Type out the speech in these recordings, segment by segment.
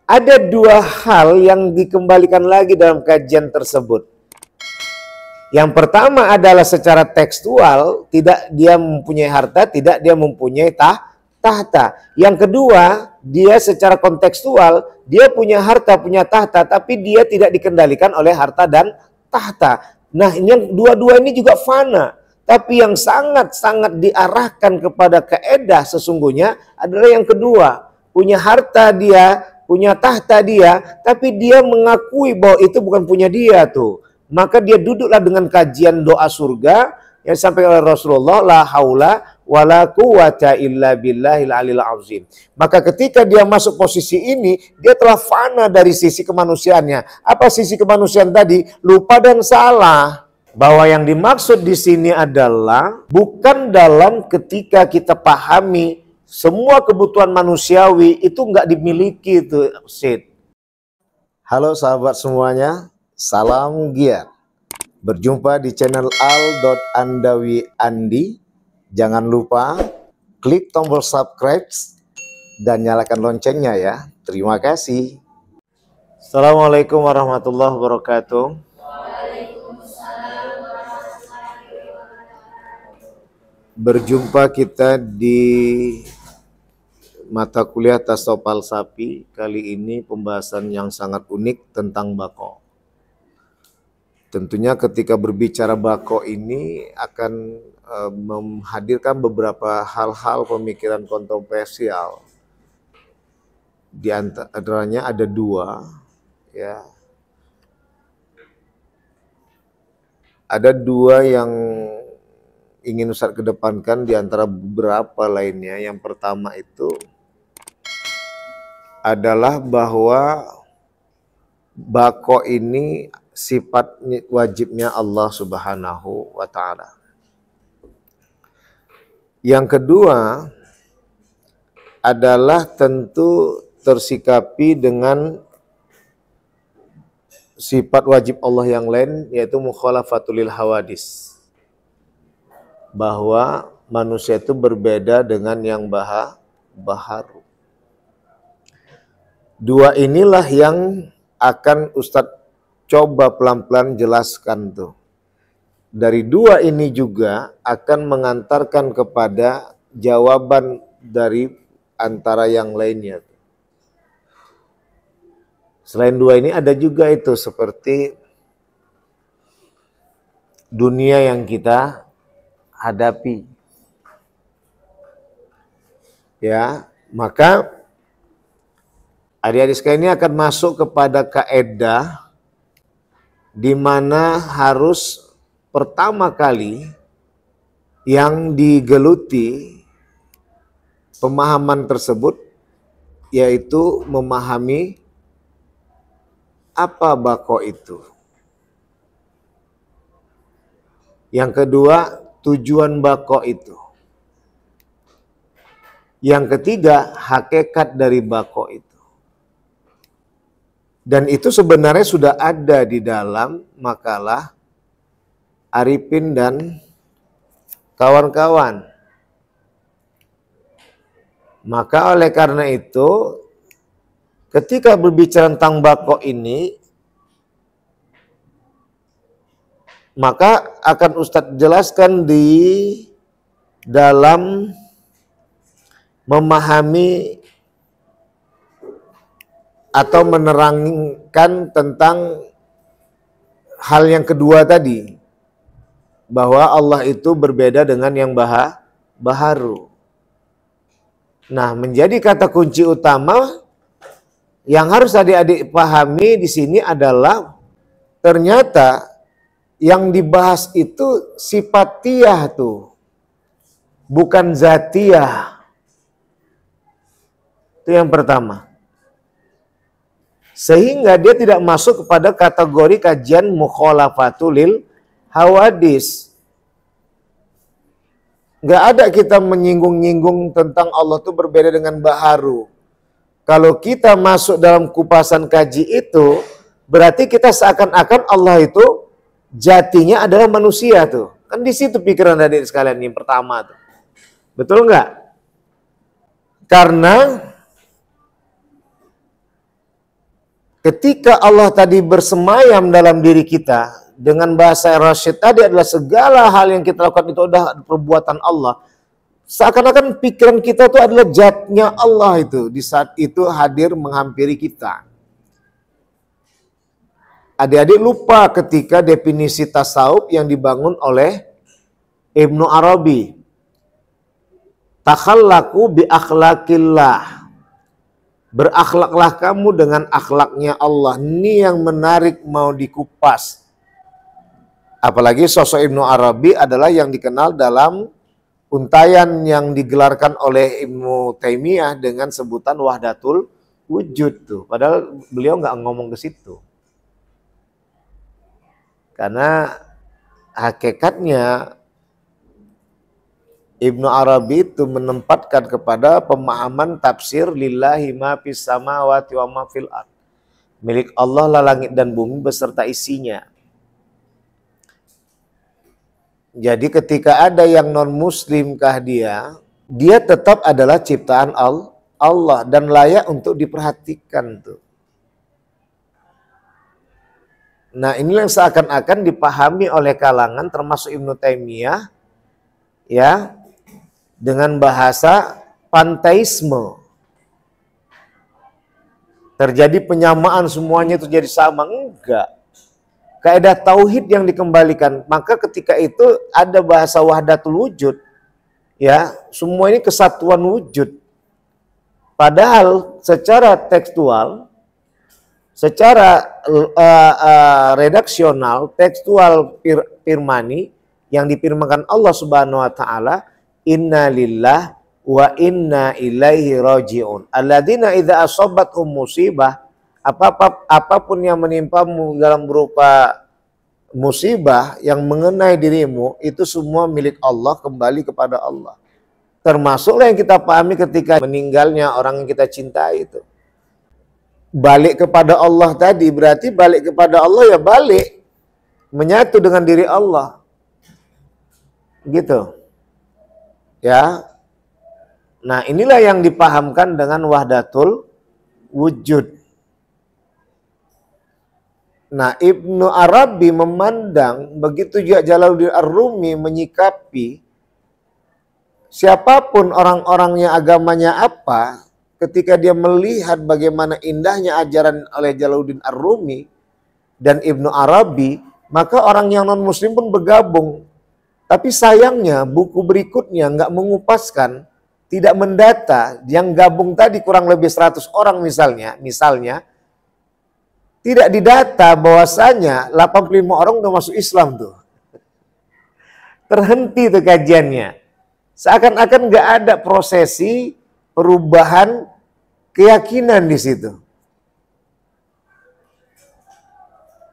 Ada dua hal yang dikembalikan lagi dalam kajian tersebut. Yang pertama adalah secara tekstual, tidak dia mempunyai harta, tidak dia mempunyai tahta. Yang kedua, dia secara kontekstual, dia punya harta, punya tahta, tapi dia tidak dikendalikan oleh harta dan tahta. Nah, ini yang dua-dua ini juga fana. Tapi yang sangat-sangat diarahkan kepada kaedah sesungguhnya adalah yang kedua. Punya harta dia, punya tahta dia, tapi dia mengakui bahwa itu bukan punya dia tuh. Maka dia duduklah dengan kajian doa surga yang disampaikan oleh Rasulullah, la haula wala quwata illa billahil alil azim. Maka ketika dia masuk posisi ini, dia telah fana dari sisi kemanusiaannya. Apa sisi kemanusiaan tadi? Lupa dan salah. Bahwa yang dimaksud di sini adalah bukan dalam ketika kita pahami semua kebutuhan manusiawi itu nggak dimiliki itu, Sid. Halo sahabat semuanya, salam giat. Berjumpa di channel al.andawi.andi. Jangan lupa klik tombol subscribe dan nyalakan loncengnya ya. Terima kasih. Assalamualaikum warahmatullahi wabarakatuh. Berjumpa kita di mata kuliah Tasawuf Falsafi. Kali ini pembahasan yang sangat unik tentang bako. Tentunya ketika berbicara bako ini akan menghadirkan beberapa hal-hal pemikiran kontroversial. Di antaranya ada dua, ya. Ada dua yang ingin Ustaz kedepankan di antara beberapa lainnya. Yang pertama itu adalah bahwa bako ini sifat wajibnya Allah Subhanahu wa Ta'ala. Yang kedua adalah tentu tersikapi dengan sifat wajib Allah yang lain, yaitu mukhalafatul hawadis. Bahwa manusia itu berbeda dengan yang baharu. Dua inilah yang akan Ustadz coba pelan-pelan jelaskan tuh. Dari dua ini juga akan mengantarkan kepada jawaban dari antara yang lainnya. Selain dua ini ada juga itu seperti dunia yang kita hadapi. Ya, maka adik-adik sekalian ini akan masuk kepada kaedah di mana harus pertama kali yang digeluti pemahaman tersebut yaitu memahami apa bako itu. Yang kedua, tujuan bako itu. Yang ketiga, hakikat dari bako itu. Dan itu sebenarnya sudah ada di dalam makalah Arifin dan kawan-kawan. Maka oleh karena itu, ketika berbicara tentang bako ini, maka akan Ustadz jelaskan di dalam memahami atau menerangkan tentang hal yang kedua tadi. Bahwa Allah itu berbeda dengan yang baharu. Nah, menjadi kata kunci utama yang harus adik-adik pahami di sini adalah ternyata yang dibahas itu sifatiyah tuh, bukan zatiyah. Itu yang pertama. Sehingga dia tidak masuk kepada kategori kajian mukhalafatul hawadis. Nggak ada kita menyinggung-nyinggung tentang Allah itu berbeda dengan baharu. Kalau kita masuk dalam kupasan kaji itu, berarti kita seakan-akan Allah itu jatinya adalah manusia tuh. Kan di situ pikiran adik sekalian yang pertama tuh. Betul nggak? Karena ketika Allah tadi bersemayam dalam diri kita, dengan bahasa Rasyid tadi adalah segala hal yang kita lakukan itu adalah perbuatan Allah. Seakan-akan pikiran kita itu adalah zatnya Allah itu. Di saat itu hadir menghampiri kita. Adik-adik lupa ketika definisi tasawuf yang dibangun oleh Ibnu Arabi. Takhallaku bi akhlakillah. Berakhlaklah kamu dengan akhlaknya Allah. Ini yang menarik mau dikupas. Apalagi sosok Ibnu Arabi adalah yang dikenal dalam untayan yang digelarkan oleh Ibnu Taimiyah dengan sebutan Wahdatul Wujud tuh. Padahal beliau nggak ngomong ke situ. Karena hakikatnya Ibnu Arabi itu menempatkan kepada pemahaman tafsir lillahi ma fis samawati wa ma fil ard. Milik Allah lah langit dan bumi beserta isinya. Jadi ketika ada yang non-muslimkah dia tetap adalah ciptaan Allah dan layak untuk diperhatikan tuh. Nah, inilah yang seakan-akan dipahami oleh kalangan termasuk Ibnu Taimiyah ya dengan bahasa panteisme. Terjadi penyamaan semuanya itu jadi sama, enggak. Kaidah tauhid yang dikembalikan, maka ketika itu ada bahasa wahdatul wujud, ya semua ini kesatuan wujud. Padahal secara tekstual, secara redaksional, tekstual firmani yang difirmankan Allah Subhanahu Wa Taala, Inna lillah wa inna ilaihi rajiun. Alladzina idza asabathum musibah, apapun yang menimpamu dalam berupa musibah yang mengenai dirimu, itu semua milik Allah, kembali kepada Allah. Termasuklah yang kita pahami ketika meninggalnya orang yang kita cintai itu. Balik kepada Allah tadi, berarti balik kepada Allah ya balik. Menyatu dengan diri Allah. Gitu. Ya. Nah, inilah yang dipahamkan dengan wahdatul wujud. Nah, Ibnu Arabi memandang, begitu juga Jalaluddin Ar-Rumi menyikapi siapapun orang-orangnya agamanya apa, ketika dia melihat bagaimana indahnya ajaran oleh Jalaluddin Ar-Rumi dan Ibnu Arabi, maka orang yang non-muslim pun bergabung. Tapi sayangnya buku berikutnya nggak mengupaskan, tidak mendata, yang gabung tadi kurang lebih 100 orang misalnya, tidak didata bahwasanya 85 orang udah masuk Islam tuh. Terhenti tuh kajiannya. Seakan-akan nggak ada prosesi perubahan keyakinan di situ.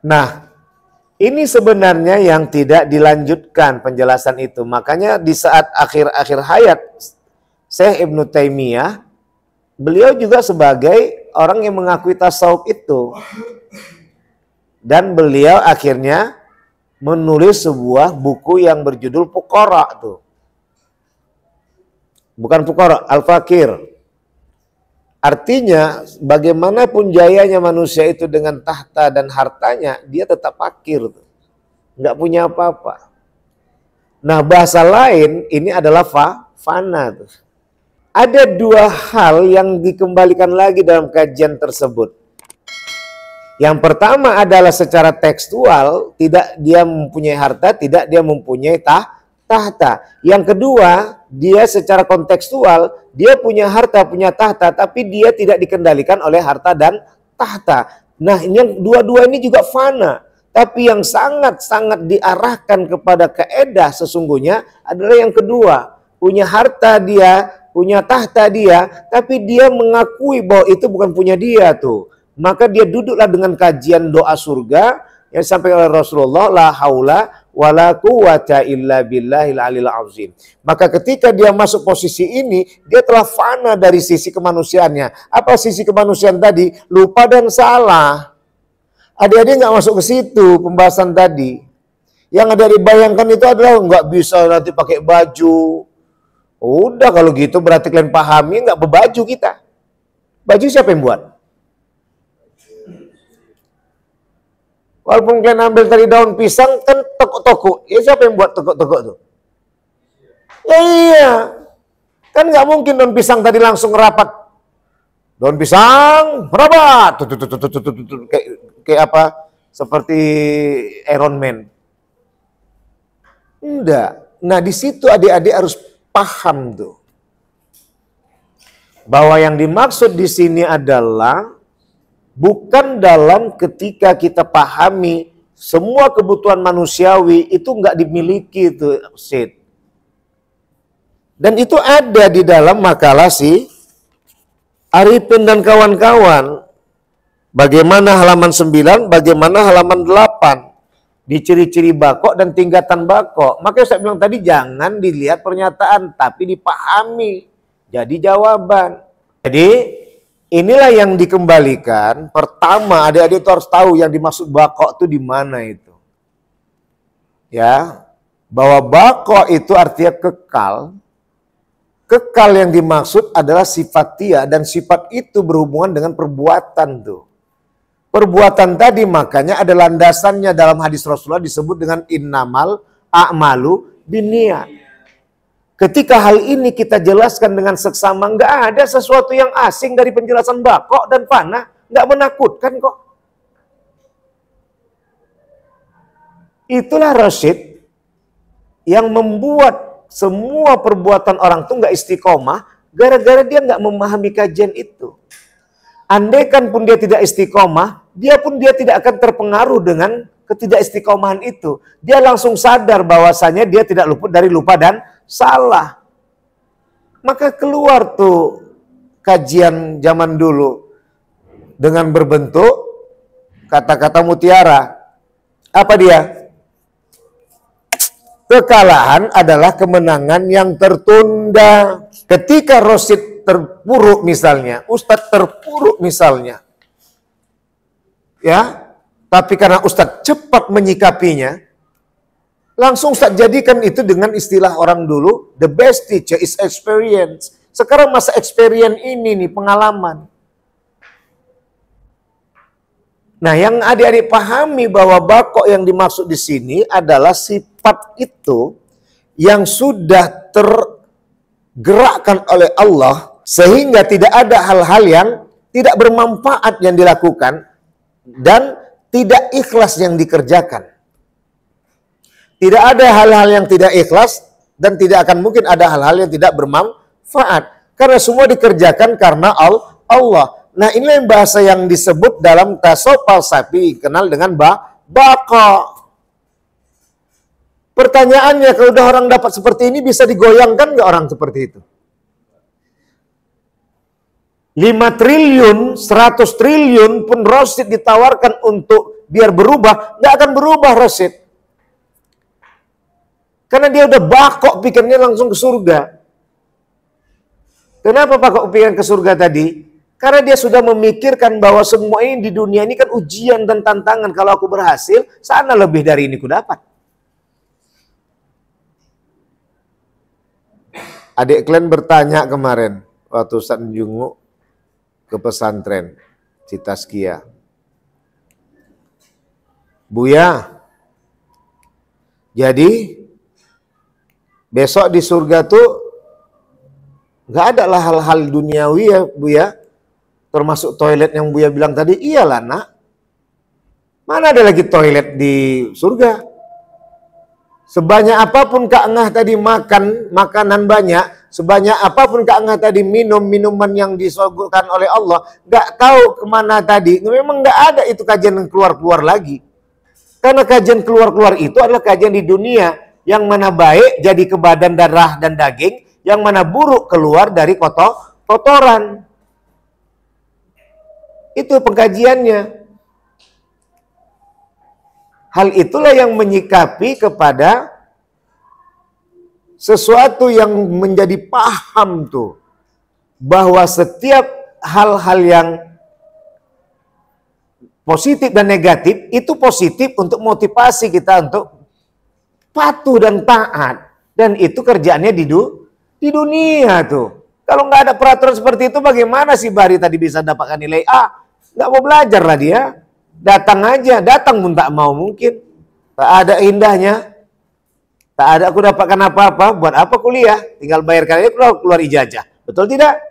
Nah, ini sebenarnya yang tidak dilanjutkan penjelasan itu. Makanya di saat akhir-akhir hayat Syekh Ibnu Taimiyah, beliau juga sebagai orang yang mengakui tasawuf itu. Dan beliau akhirnya menulis sebuah buku yang berjudul Fuqara tuh. Bukan Fuqara, Al-Fakir. Artinya bagaimanapun jayanya manusia itu dengan tahta dan hartanya, dia tetap fakir tuh. Nggak punya apa-apa. Nah, bahasa lain ini adalah fana tuh. Ada dua hal yang dikembalikan lagi dalam kajian tersebut. Yang pertama adalah secara tekstual, tidak dia mempunyai harta, tidak dia mempunyai tahta. Yang kedua, dia secara kontekstual, dia punya harta, punya tahta, tapi dia tidak dikendalikan oleh harta dan tahta. Nah, ini yang dua-dua ini juga fana. Tapi yang sangat-sangat diarahkan kepada kaedah sesungguhnya adalah yang kedua. Punya harta dia, punya tahta dia, tapi dia mengakui bahwa itu bukan punya dia tuh. Maka dia duduklah dengan kajian doa surga yang disampaikan oleh Rasulullah, la haula wala quwata illa billahil aliyil azim. Maka ketika dia masuk posisi ini, dia telah fana dari sisi kemanusiaannya. Apa sisi kemanusiaan tadi? Lupa dan salah. Adik-adik nggak masuk ke situ pembahasan tadi. Yang ada dibayangkan itu adalah nggak bisa nanti pakai baju. Udah kalau gitu berarti kalian pahami nggak berbaju kita. Baju siapa yang buat? Walaupun kalian ambil dari daun pisang, kan tokok-tokok. Ya siapa yang buat tokok-tokok tuh? Ya iya. Kan nggak mungkin daun pisang tadi langsung rapat. Daun pisang, rapat. Kayak apa? Seperti Iron Man. Enggak. Nah di situ adik-adik harus paham tuh. Bahwa yang dimaksud di sini adalah bukan dalam ketika kita pahami semua kebutuhan manusiawi itu nggak dimiliki itu, Sid. Dan itu ada di dalam makalah si Arifin dan kawan-kawan. Bagaimana halaman 9, bagaimana halaman 8. Di ciri-ciri bakok dan tingkatan bakok. Makanya saya bilang tadi jangan dilihat pernyataan, tapi dipahami. Jadi jawaban. Jadi inilah yang dikembalikan. Pertama, adik-adik itu harus tahu yang dimaksud bakok itu di mana itu. Ya, bahwa bakok itu artinya kekal. Kekal yang dimaksud adalah sifat dia dan sifat itu berhubungan dengan perbuatan tuh. Perbuatan tadi makanya ada landasannya dalam hadis Rasulullah disebut dengan innamal a'malu binniyat. Ketika hal ini kita jelaskan dengan seksama, nggak ada sesuatu yang asing dari penjelasan bakok dan fana, nggak menakutkan kok. Itulah Rasyid yang membuat semua perbuatan orang tuh nggak istiqomah, gara-gara dia nggak memahami kajian itu. Andaikan pun dia tidak istiqomah, dia tidak akan terpengaruh dengan ketidakistiqomahan itu. Dia langsung sadar bahwasanya dia tidak luput dari lupa dan salah. Maka keluar tuh kajian zaman dulu dengan berbentuk kata-kata mutiara. Apa dia? Kekalahan adalah kemenangan yang tertunda. Ketika Rasyid terpuruk misalnya, Ustadz terpuruk misalnya, ya, tapi karena Ustadz cepat menyikapinya, langsung Ustadz jadikan itu dengan istilah orang dulu, the best teacher is experience. Sekarang masa experience ini nih, pengalaman. Nah, yang adik-adik pahami bahwa bakok yang dimaksud di sini adalah sifat itu yang sudah tergerakkan oleh Allah sehingga tidak ada hal-hal yang tidak bermanfaat yang dilakukan dan tidak ikhlas yang dikerjakan. Tidak ada hal-hal yang tidak ikhlas dan tidak akan mungkin ada hal-hal yang tidak bermanfaat. Karena semua dikerjakan karena Allah. Nah, inilah yang bahasa yang disebut dalam tasawuf falsafi kenal dengan baqa. Pertanyaannya, kalau udah orang dapat seperti ini bisa digoyangkan nggak orang seperti itu? 5 triliun, 100 triliun pun Rasyid ditawarkan untuk biar berubah, nggak akan berubah Rasyid. Karena dia udah bakok pikirnya langsung ke surga. Kenapa bakok pikiran ke surga tadi? Karena dia sudah memikirkan bahwa semua ini di dunia ini kan ujian dan tantangan. Kalau aku berhasil, sana lebih dari ini ku dapat. Adik kalian bertanya kemarin, waktu Ustaz Jungu ke pesantren Citaskia. Buya, jadi besok di surga tuh nggak ada lah hal-hal duniawi ya Buya. Termasuk toilet yang Buya bilang tadi, iyalah nak. Mana ada lagi toilet di surga? Sebanyak apapun Kak Ngah tadi makan makanan banyak, sebanyak apapun Kak Ngah tadi minum minuman yang disuguhkan oleh Allah, nggak tahu kemana tadi. Memang nggak ada itu kajian yang keluar-keluar lagi. Karena kajian keluar-keluar itu adalah kajian di dunia. Yang mana baik jadi ke badan darah dan daging, yang mana buruk keluar dari kotoran. Itu pengkajiannya. Hal itulah yang menyikapi kepada sesuatu yang menjadi paham tuh. Bahwa setiap hal-hal yang positif dan negatif, itu positif untuk motivasi kita untuk patuh dan taat. Dan itu kerjaannya di dunia tuh. Kalau nggak ada peraturan seperti itu, bagaimana si Bari tadi bisa dapatkan nilai A? Nggak mau belajar lah dia. Datang aja, datang pun tak mau mungkin. Tak ada indahnya. Tak ada aku dapatkan apa-apa, buat apa kuliah? Tinggal bayarkan aja keluar ijazah. Betul tidak?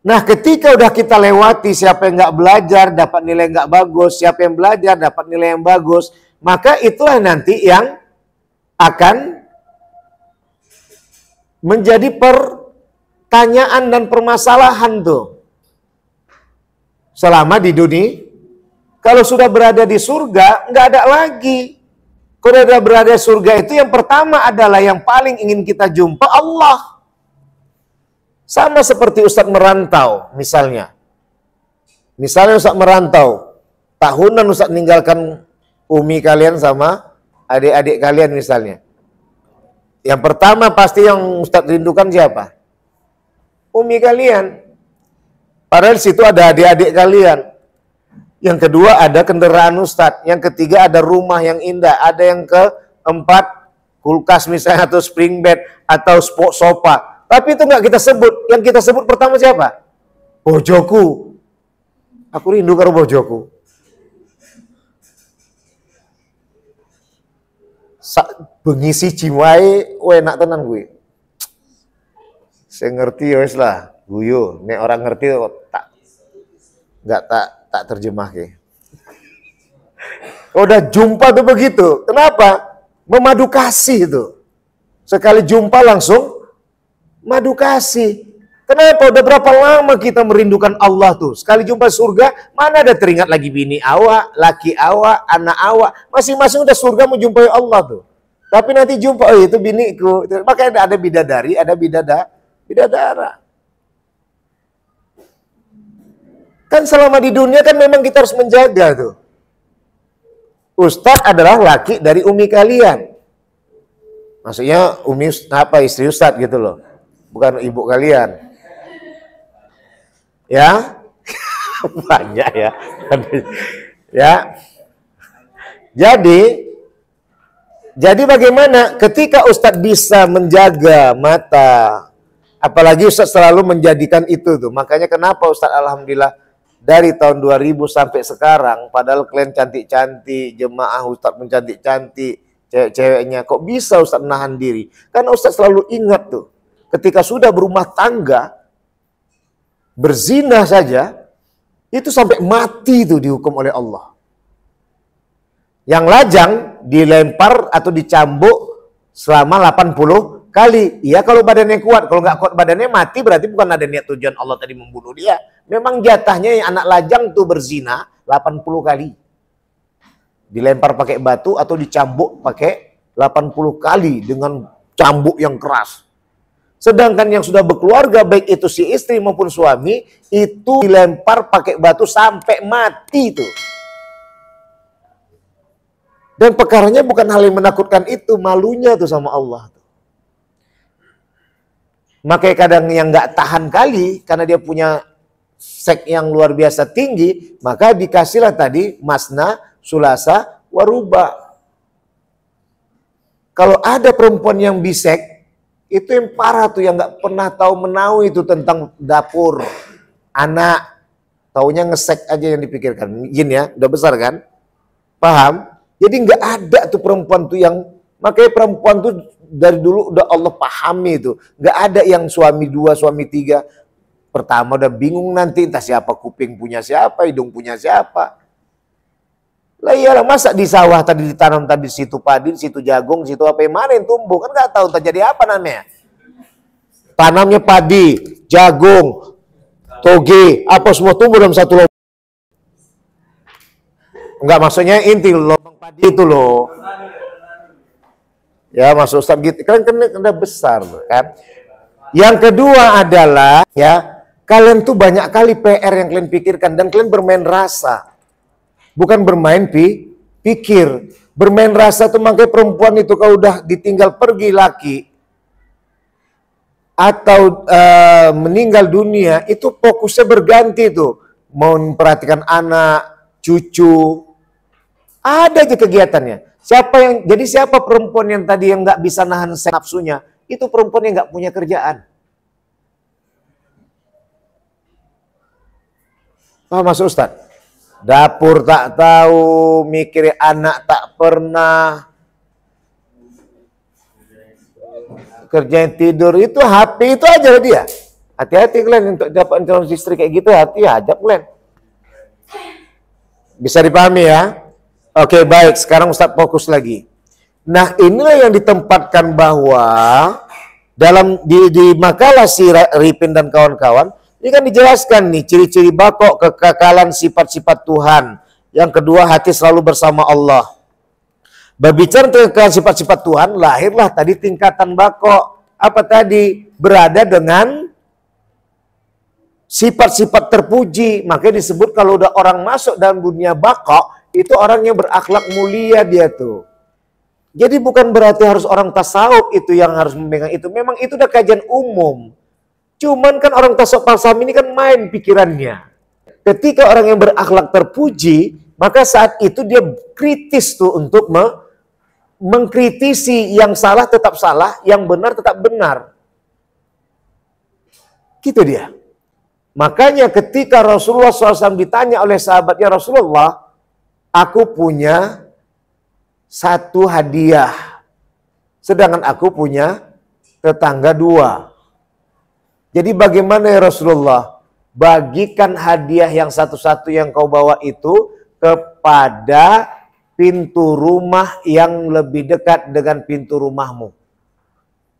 Nah, ketika udah kita lewati siapa yang nggak belajar dapat nilai nggak bagus, siapa yang belajar dapat nilai yang bagus, maka itulah nanti yang akan menjadi pertanyaan dan permasalahan tuh. Selama di dunia, kalau sudah berada di surga, nggak ada lagi. Kalau sudah berada di surga itu yang pertama adalah yang paling ingin kita jumpa Allah. Sama seperti Ustadz merantau misalnya. Misalnya Ustadz merantau, tahunan Ustadz meninggalkan umi kalian sama adik-adik kalian misalnya. Yang pertama pasti yang Ustadz rindukan siapa? Umi kalian. Padahal di situ ada adik-adik kalian. Yang kedua ada kendaraan Ustadz. Yang ketiga ada rumah yang indah. Ada yang keempat kulkas misalnya atau spring bed atau sport sofa. Tapi itu nggak kita sebut. Yang kita sebut pertama siapa? Bojoku. Aku rindu karo bojoku. Bengisi ciwai, enak tenan gue. Saya ngerti ya wes lah, guyu. Nek orang ngerti tak nggak tak terjemah ke. Udah jumpa tuh begitu. Kenapa? Memadu kasih itu. Sekali jumpa langsung madu kasih. Kenapa? Udah berapa lama kita merindukan Allah tuh. Sekali jumpa surga, mana ada teringat lagi bini awak, laki awak, anak awak. Masing-masing udah surga mau jumpai Allah tuh. Tapi nanti jumpa, oh itu biniku. Makanya ada bidadari, ada bidadara. Kan selama di dunia kan memang kita harus menjaga tuh. Ustadz adalah laki dari umi kalian. Maksudnya umi apa istri Ustadz gitu loh. Bukan ibu kalian. Ya. Banyak ya. Ya. Jadi bagaimana ketika Ustadz bisa menjaga mata, apalagi Ustadz selalu menjadikan itu tuh. Makanya kenapa Ustadz alhamdulillah dari tahun 2000 sampai sekarang, padahal kalian cantik-cantik, jemaah Ustadz pun cantik-cantik, cewek-ceweknya, kok bisa Ustadz nahan diri? Karena Ustadz selalu ingat tuh, ketika sudah berumah tangga, berzina saja, itu sampai mati itu dihukum oleh Allah. Yang lajang dilempar atau dicambuk selama 80 kali. Ya kalau badannya kuat, kalau nggak kuat badannya mati, berarti bukan ada niat tujuan Allah tadi membunuh dia. Memang jatahnya yang anak lajang tuh berzina 80 kali. Dilempar pakai batu atau dicambuk pakai 80 kali dengan cambuk yang keras. Sedangkan yang sudah berkeluarga, baik itu si istri maupun suami, itu dilempar pakai batu sampai mati itu. Dan perkaranya bukan hal yang menakutkan itu, malunya tuh sama Allah. Makanya kadang yang nggak tahan kali, karena dia punya seks yang luar biasa tinggi, maka dikasihlah tadi masna, sulasa, waruba. Kalau ada perempuan yang bisek, itu yang parah tuh, yang nggak pernah tahu menau itu tentang dapur, anak, taunya ngesek aja yang dipikirkan. Jin ya, udah besar kan? Paham? Jadi nggak ada tuh perempuan tuh yang, makanya perempuan tuh dari dulu udah Allah pahami itu. Nggak ada yang suami 2, suami 3. Pertama udah bingung nanti, entah siapa kuping punya siapa, hidung punya siapa. Lah iyalah, masa di sawah tadi ditanam tadi situ padi, situ jagung, situ apa yang mana yang tumbuh, kan nggak tahu terjadi apa namanya. Tanamnya padi, jagung, toge, apa semua tumbuh dalam satu lubang. Enggak, maksudnya inti lubang padi itu loh. Ya maksud Ustaz gitu, kan udah besar kan. Yang kedua adalah ya, kalian tuh banyak kali PR yang kalian pikirkan dan kalian bermain rasa. Bukan bermain pikir. Bermain rasa tuh, makanya perempuan itu kalau udah ditinggal pergi laki atau meninggal dunia, itu fokusnya berganti tuh. Mau memperhatikan anak, cucu, ada aja kegiatannya. Siapa perempuan yang tadi yang nggak bisa nahan nafsunya? Itu perempuan yang nggak punya kerjaan. Paham maksud Ustaz? Dapur tak tahu, mikirin anak tak pernah, kerjain tidur, itu HP itu aja dia. Hati-hati kalian untuk dapat calon istri kayak gitu, hati ajak kalian. Bisa dipahami ya? Oke, baik, sekarang Ustaz fokus lagi. Nah, inilah yang ditempatkan bahwa dalam di makalah si Ripin dan kawan-kawan, ini kan dijelaskan nih ciri-ciri bakok, kekekalan sifat-sifat Tuhan. Yang kedua, hati selalu bersama Allah. Berbicara tentang sifat-sifat Tuhan, lahirlah tadi tingkatan bakok. Apa tadi? Berada dengan sifat-sifat terpuji. Makanya disebut kalau udah orang masuk dalam dunia bakok, itu orang yang berakhlak mulia dia tuh. Jadi bukan berarti harus orang tasawuf itu yang harus memegang itu. Memang itu udah kajian umum. Cuman kan orang tasawuf palsam ini kan main pikirannya. Ketika orang yang berakhlak terpuji, maka saat itu dia kritis tuh untuk mengkritisi yang salah tetap salah, yang benar tetap benar. Gitu dia. Makanya ketika Rasulullah SAW ditanya oleh sahabatnya, Rasulullah, aku punya satu hadiah, sedangkan aku punya tetangga dua. Jadi bagaimana ya Rasulullah? Bagikan hadiah yang satu-satu yang kau bawa itu kepada pintu rumah yang lebih dekat dengan pintu rumahmu.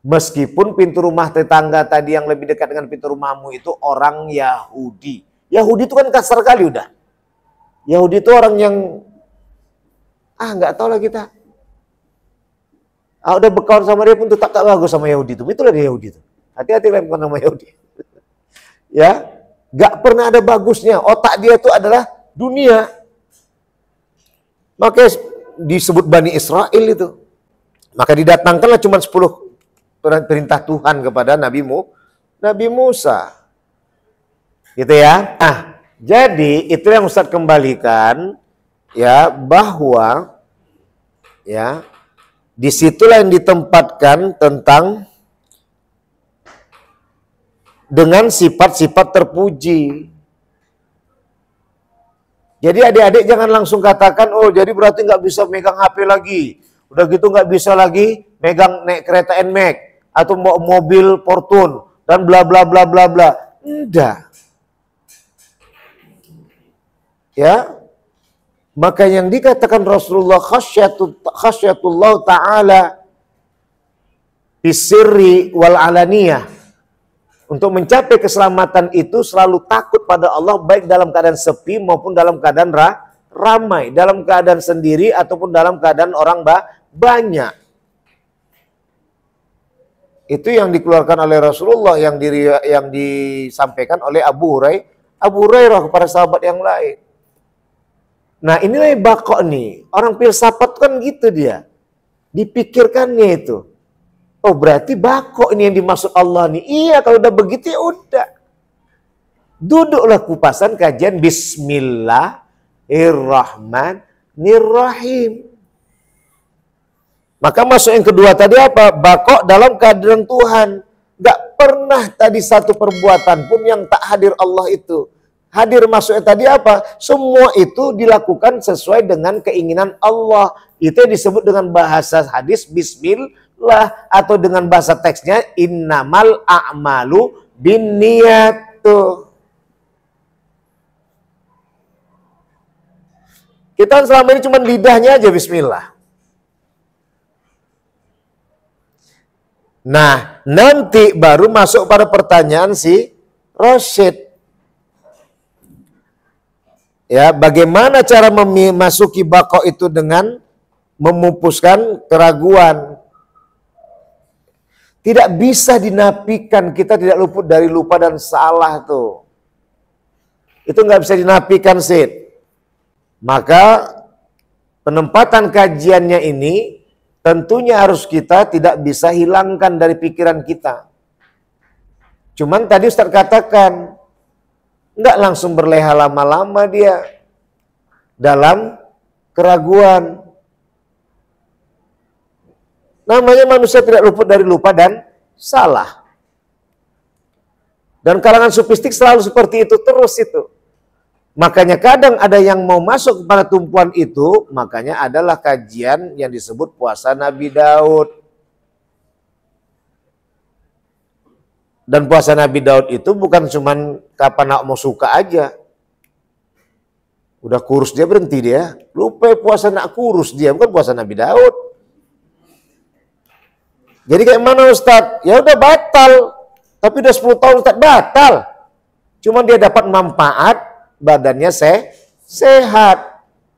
Meskipun pintu rumah tetangga tadi yang lebih dekat dengan pintu rumahmu itu orang Yahudi. Yahudi itu kan kasar kali udah. Yahudi itu orang yang nggak tahu lah kita. Udah berkawan sama dia pun tetap tak bagus sama Yahudi itu. Itulah dia Yahudi itu. Hati-hati kalian bukan sama Yahudi. Ya, nggak pernah ada bagusnya. Otak dia itu adalah dunia. Maka disebut Bani Israel itu. Maka didatangkanlah cuma 10 perintah Tuhan kepada Nabi Musa. Gitu ya. Jadi itu yang Ustaz kembalikan ya, bahwa ya disitulah yang ditempatkan tentang dengan sifat-sifat terpuji. Jadi adik-adik jangan langsung katakan, oh jadi berarti nggak bisa megang HP lagi. Udah gitu nggak bisa lagi megang naik kereta NMAX atau mobil Fortune dan bla bla bla bla bla. Enggak. Ya. Maka yang dikatakan Rasulullah khasyatullah ta'ala bisirri wal alaniyah. Untuk mencapai keselamatan itu selalu takut pada Allah baik dalam keadaan sepi maupun dalam keadaan ramai. Dalam keadaan sendiri ataupun dalam keadaan orang banyak. Itu yang dikeluarkan oleh Rasulullah yang disampaikan oleh Abu Hurairah kepada sahabat yang lain. Nah inilah bakok nih. Orang filsafat kan gitu dia. Dipikirkannya itu. Oh berarti bakok ini yang dimaksud Allah nih. Iya kalau udah begitu ya udah. Duduklah kupasan kajian Bismillahirrahmanirrahim. Maka masuk yang kedua tadi apa? Bakok dalam kehadiran Tuhan. Gak pernah tadi satu perbuatan pun yang tak hadir Allah itu. Hadir maksudnya tadi apa? Semua itu dilakukan sesuai dengan keinginan Allah. Itu yang disebut dengan bahasa hadis Bismillah. Atau dengan bahasa teksnya innamal a'malu binniyat. Kita selama ini cuma lidahnya aja Bismillah. Nah nanti baru masuk pada pertanyaan si Rosyid. Ya, bagaimana cara memasuki bakok itu dengan memupuskan keraguan. Tidak bisa dinafikan, kita tidak luput dari lupa dan salah tuh. Itu nggak bisa dinafikan, Sid. Maka penempatan kajiannya ini tentunya harus kita tidak bisa hilangkan dari pikiran kita. Cuman tadi Ustaz katakan, nggak langsung berleha lama-lama dia dalam keraguan. Namanya manusia tidak luput dari lupa dan salah. Dan kalangan sufistik selalu seperti itu terus itu. Makanya kadang ada yang mau masuk kepada tumpuan itu, makanya adalah kajian yang disebut puasa Nabi Daud. Dan puasa Nabi Daud itu bukan cuman kapan nak mau suka aja. Udah kurus dia berhenti dia. Lupa puasa nak kurus dia, bukan puasa Nabi Daud. Jadi kayak mana Ustadz? Ya udah batal. Tapi udah 10 tahun Ustadz batal. Cuma dia dapat manfaat, badannya sehat.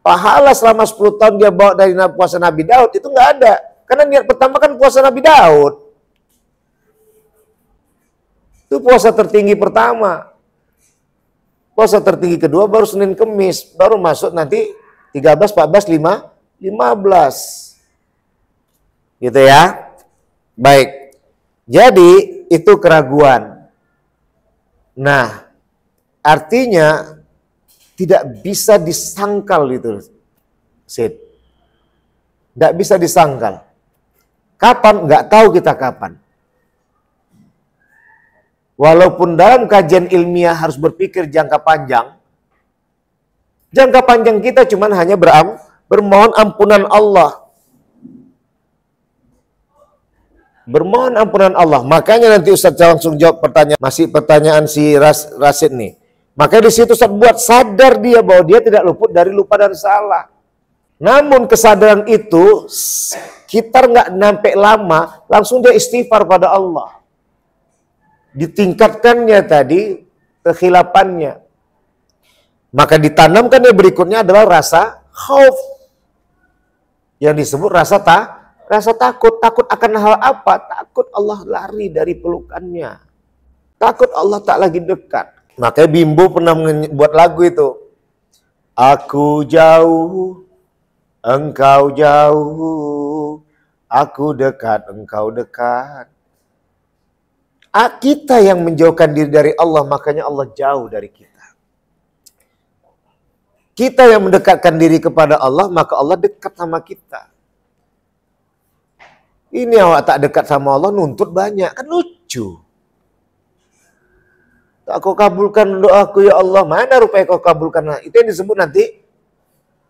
Pahala selama 10 tahun dia bawa dari puasa Nabi Daud itu nggak ada. Karena niat pertama kan puasa Nabi Daud. Itu puasa tertinggi pertama. Puasa tertinggi kedua baru Senin Kemis. Baru masuk nanti 13, 14, 15. Gitu ya. Baik. Jadi itu keraguan. Nah, artinya tidak bisa disangkal itu. Sid. Tidak bisa disangkal. Kapan? Nggak tahu kita kapan. Walaupun dalam kajian ilmiah harus berpikir jangka panjang. Jangka panjang kita cuman hanya bermohon ampunan Allah. Bermohon ampunan Allah. Makanya nanti Ustaz langsung jawab pertanyaan. Masih pertanyaan si Rasid nih. Makanya di situ Ustaz buat sadar dia bahwa dia tidak luput dari lupa dan salah. Namun kesadaran itu kita nggak sampai lama, langsung dia istighfar pada Allah. Ditingkatkannya tadi kekhilafannya. Maka ditanamkan yang berikutnya adalah rasa khauf. Yang disebut rasa takut. Takut akan hal apa? Takut Allah lari dari pelukannya. Takut Allah tak lagi dekat. Makanya Bimbo pernah membuat lagu itu. Aku jauh, engkau jauh. Aku dekat, engkau dekat. Kita yang menjauhkan diri dari Allah, makanya Allah jauh dari kita. Kita yang mendekatkan diri kepada Allah, maka Allah dekat sama kita. Ini awak tak dekat sama Allah, nuntut banyak. Kan lucu. Tak kau kabulkan doaku ya Allah. Mana rupanya kau kabulkan? Itu yang disebut nanti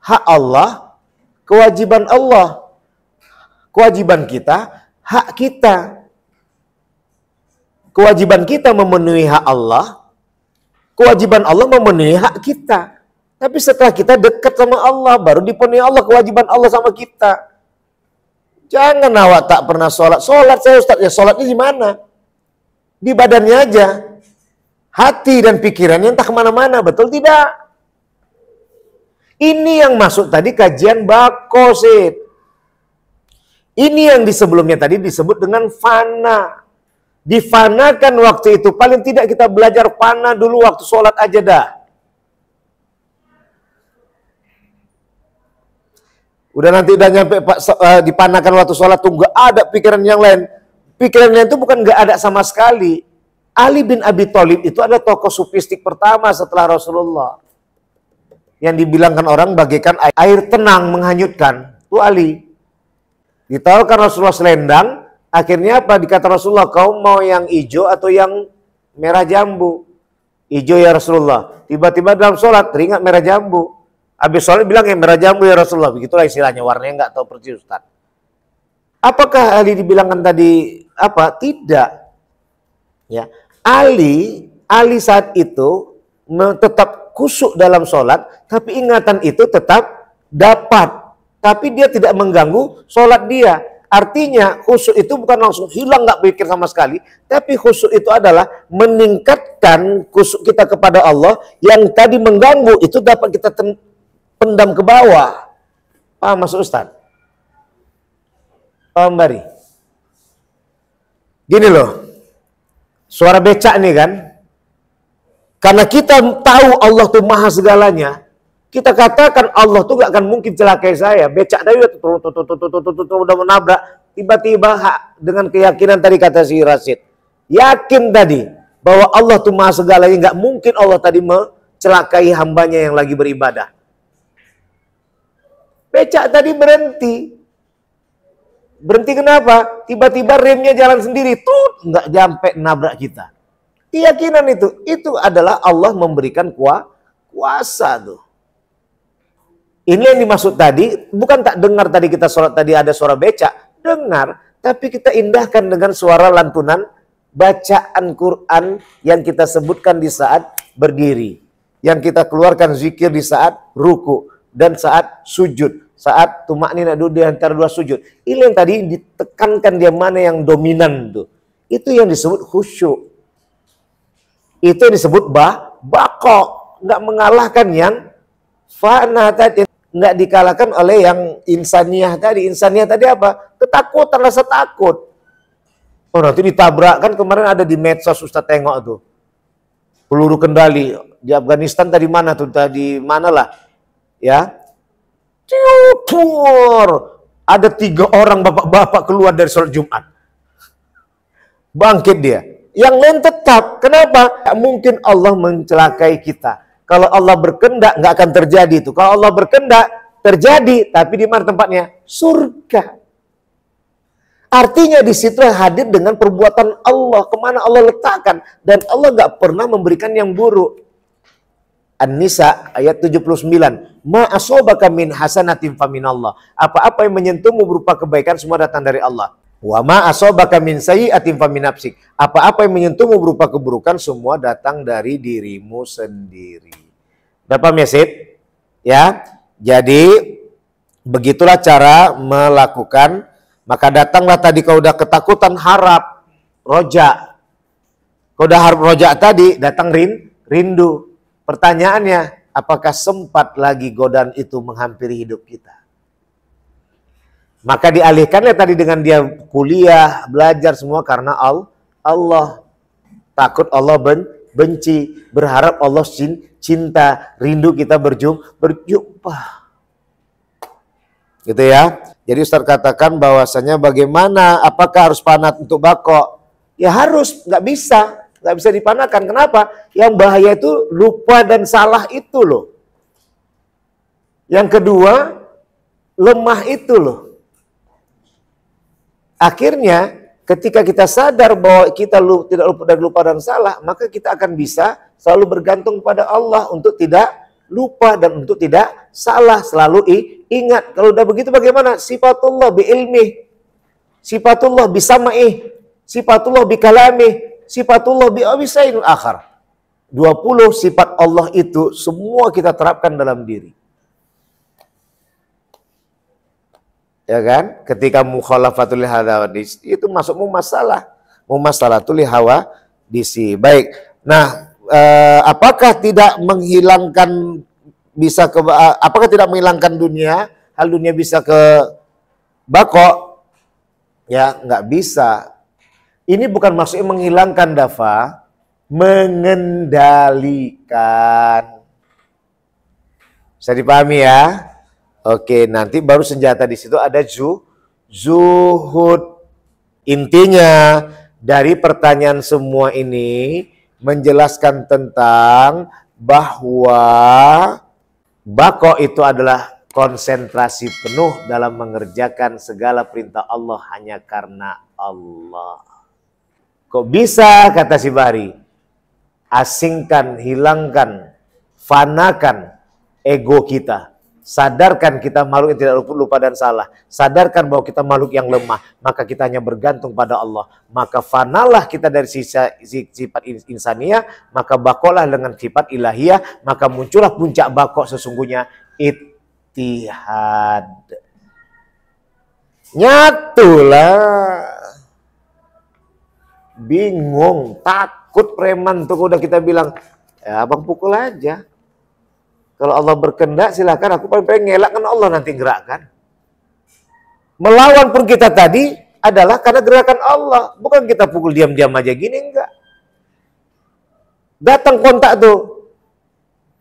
hak Allah, kewajiban Allah. Kewajiban kita, hak kita. Kewajiban kita memenuhi hak Allah, kewajiban Allah memenuhi hak kita. Tapi setelah kita dekat sama Allah, baru dipenuhi Allah kewajiban Allah sama kita. Jangan awak tak pernah sholat. Sholat saya Ustaz, ya sholatnya di mana? Di badannya aja. Hati dan pikirannya entah kemana-mana, betul tidak? Ini yang masuk tadi kajian bakosit. Ini yang di sebelumnya tadi disebut dengan fana. Difanakan waktu itu. Paling tidak kita belajar fana dulu waktu sholat aja dah. Udah nanti udah nyampe dipanakan waktu sholat tuh gak ada pikiran yang lain. Pikirannya itu bukan gak ada sama sekali. Ali bin Abi Thalib itu adalah tokoh sufistik pertama setelah Rasulullah. Yang dibilangkan orang bagaikan air tenang menghanyutkan. Itu Ali. Ditawarkan Rasulullah selendang. Akhirnya apa? Dikata Rasulullah, kau mau yang hijau atau yang merah jambu? Hijau ya Rasulullah. Tiba-tiba dalam sholat teringat merah jambu. Habis sholat bilang yang merah jambu ya Rasulullah. Begitulah istilahnya, warnanya nggak tahu persis Ustaz. Apakah Ali dibilangkan tadi apa? Tidak. Ya, Ali saat itu tetap khusyuk dalam sholat, tapi ingatan itu tetap dapat. Tapi dia tidak mengganggu sholat dia. Artinya khusyuk itu bukan langsung hilang nggak pikir sama sekali, tapi khusyuk itu adalah meningkatkan khusyuk kita kepada Allah yang tadi mengganggu itu dapat kita pendam ke bawah. Paham maksud Ustaz? Paham Bari? Gini loh, suara becak nih kan, karena kita tahu Allah tuh maha segalanya. Kita katakan Allah tuh gak akan mungkin celakai saya. Becak tadi udah menabrak. Tiba-tiba dengan keyakinan tadi kata si Rasid. Yakin tadi bahwa Allah tuh maha segalanya. Gak mungkin Allah tadi mencelakai hambanya yang lagi beribadah. Becak tadi berhenti. Berhenti kenapa? Tiba-tiba remnya jalan sendiri. Nggak sampai nabrak kita. Keyakinan itu adalah Allah memberikan Puasa tuh. Ini yang dimaksud tadi, bukan tak dengar tadi kita sholat tadi ada suara becak. Dengar, tapi kita indahkan dengan suara lantunan bacaan Quran yang kita sebutkan di saat berdiri. Yang kita keluarkan zikir di saat ruku dan saat sujud. Saat tumaknina duduk di antara dua sujud. Ini yang tadi ditekankan dia mana yang dominan tuh. Itu yang disebut khusyuk. Itu yang disebut bako. Nggak mengalahkan yang fana tadi. Nggak dikalahkan oleh yang insaniah tadi. Insaniah tadi apa? Ketakutan, rasa takut. Oh nanti ditabrak. Kan kemarin ada di medsos Ustaz tengok tuh. Peluru kendali. Di Afghanistan tadi mana tuh? Tadi mana lah. Ya. Ciupur. Ada 3 orang bapak-bapak keluar dari sholat Jumat. Bangkit dia. Yang lain tetap. Kenapa? Mungkin Allah mencelakai kita. Kalau Allah berkehendak nggak akan terjadi itu. Kalau Allah berkehendak terjadi, tapi di mana tempatnya? Surga. Artinya di situ hadir dengan perbuatan Allah, kemana Allah letakkan, dan Allah nggak pernah memberikan yang buruk. An-Nisa ayat 79. Ma asobaka min hasanatin faminallah. Apa-apa yang menyentuhmu berupa kebaikan semua datang dari Allah. Wa ma asobaka min sayyi'atin faminapsik. Apa-apa yang menyentuhmu berupa keburukan semua datang dari dirimu sendiri. Udah paham ya, Sid? Ya. Jadi begitulah cara melakukan. Maka datanglah tadi kau udah ketakutan, harap, roja. Kau udah harap roja tadi, datang rindu. Pertanyaannya, apakah sempat lagi godaan itu menghampiri hidup kita? Maka dialihkannya tadi dengan dia kuliah, belajar semua karena Allah. Takut Allah benci, berharap Allah cinta, rindu kita berjumpa. Gitu ya. Jadi Ustaz katakan bahwasanya bagaimana, apakah harus panat untuk bako? Ya harus, nggak bisa dipanakan. Kenapa? Yang bahaya itu lupa dan salah itu loh. Yang kedua, lemah itu loh. Akhirnya ketika kita sadar bahwa kita tidak lupa dan salah, maka kita akan bisa selalu bergantung pada Allah untuk tidak lupa dan untuk tidak salah. Selalu ingat. Kalau udah begitu bagaimana? Sifatullah bi ilmih, sifatullah bi sam'ih, sifatullah bi kalamih, sifatullah bi awisainul akhar. 20 sifat Allah itu semua kita terapkan dalam diri. Ya kan? Ketika mukhalafatul hawadis itu masuk mumasalatul hawadisi. Baik. Nah, apakah tidak menghilangkan apakah tidak menghilangkan dunia? Hal dunia bisa ke bako? Ya, nggak bisa. Ini bukan maksudnya menghilangkan, Dafa, mengendalikan. Bisa dipahami ya? Oke, nanti baru senjata di situ ada zuhud. Intinya dari pertanyaan semua ini menjelaskan tentang bahwa bako itu adalah konsentrasi penuh dalam mengerjakan segala perintah Allah hanya karena Allah. Kok bisa, kata si Bahri, asingkan, hilangkan, fanakan ego kita. Sadarkan kita makhluk yang tidak lupa dan salah. Sadarkan bahwa kita makhluk yang lemah. Maka kita hanya bergantung pada Allah. Maka fanalah kita dari sifat insaniah. Maka bakolah dengan sifat ilahiyah. Maka muncullah puncak bakok sesungguhnya. Ittihad. Nyatulah. Bingung. Takut preman tuh udah kita bilang. Ya abang pukul aja. Kalau Allah berkehendak silakan, aku paling pengen ngelak kan Allah nanti gerakkan. Melawan pun kita tadi adalah karena gerakan Allah. Bukan kita pukul diam-diam aja gini, enggak. Datang kontak tuh.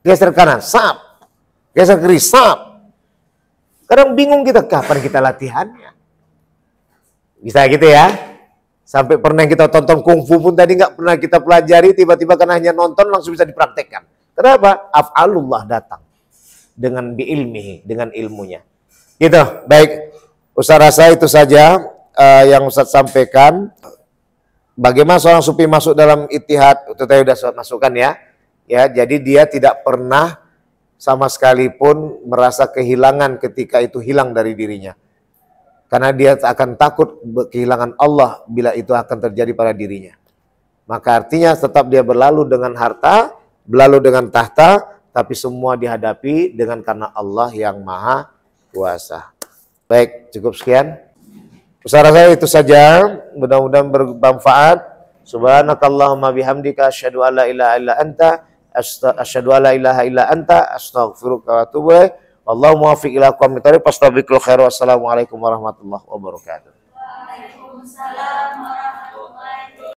Geser kanan, sap. Geser kiri, sap. Kadang bingung kita, kapan kita latihannya. Bisa gitu ya. Sampai pernah kita tonton kungfu pun tadi nggak pernah kita pelajari, tiba-tiba karena hanya nonton langsung bisa dipraktekkan. Kenapa? Af'alullah datang dengan biilmihi, dengan ilmunya. Gitu, baik. Ustaz rasa itu saja yang Ustaz sampaikan. Bagaimana seorang sufi masuk dalam ittihad? Itu tadi sudah masukkan ya. Ya, jadi dia tidak pernah sama sekali pun merasa kehilangan ketika itu hilang dari dirinya. Karena dia akan takut kehilangan Allah bila itu akan terjadi pada dirinya. Maka artinya tetap dia berlalu dengan harta, berlalu dengan tahta, tapi semua dihadapi dengan karena Allah yang maha kuasa. Baik, cukup sekian. Usaha saya itu saja, mudah-mudahan bermanfaat. Subhanakallahumma bihamdika asyhadu an la ilaha illa anta asyhadu an la ilaha illa anta astaghfiruka wa atubu ilaik. Wallahu muwaffiq ila aqwamit thoriq. Fastabiqul khair. Wassalamualaikum warahmatullahi wabarakatuh. Waalaikumsalam warahmatullahi wabarakatuh.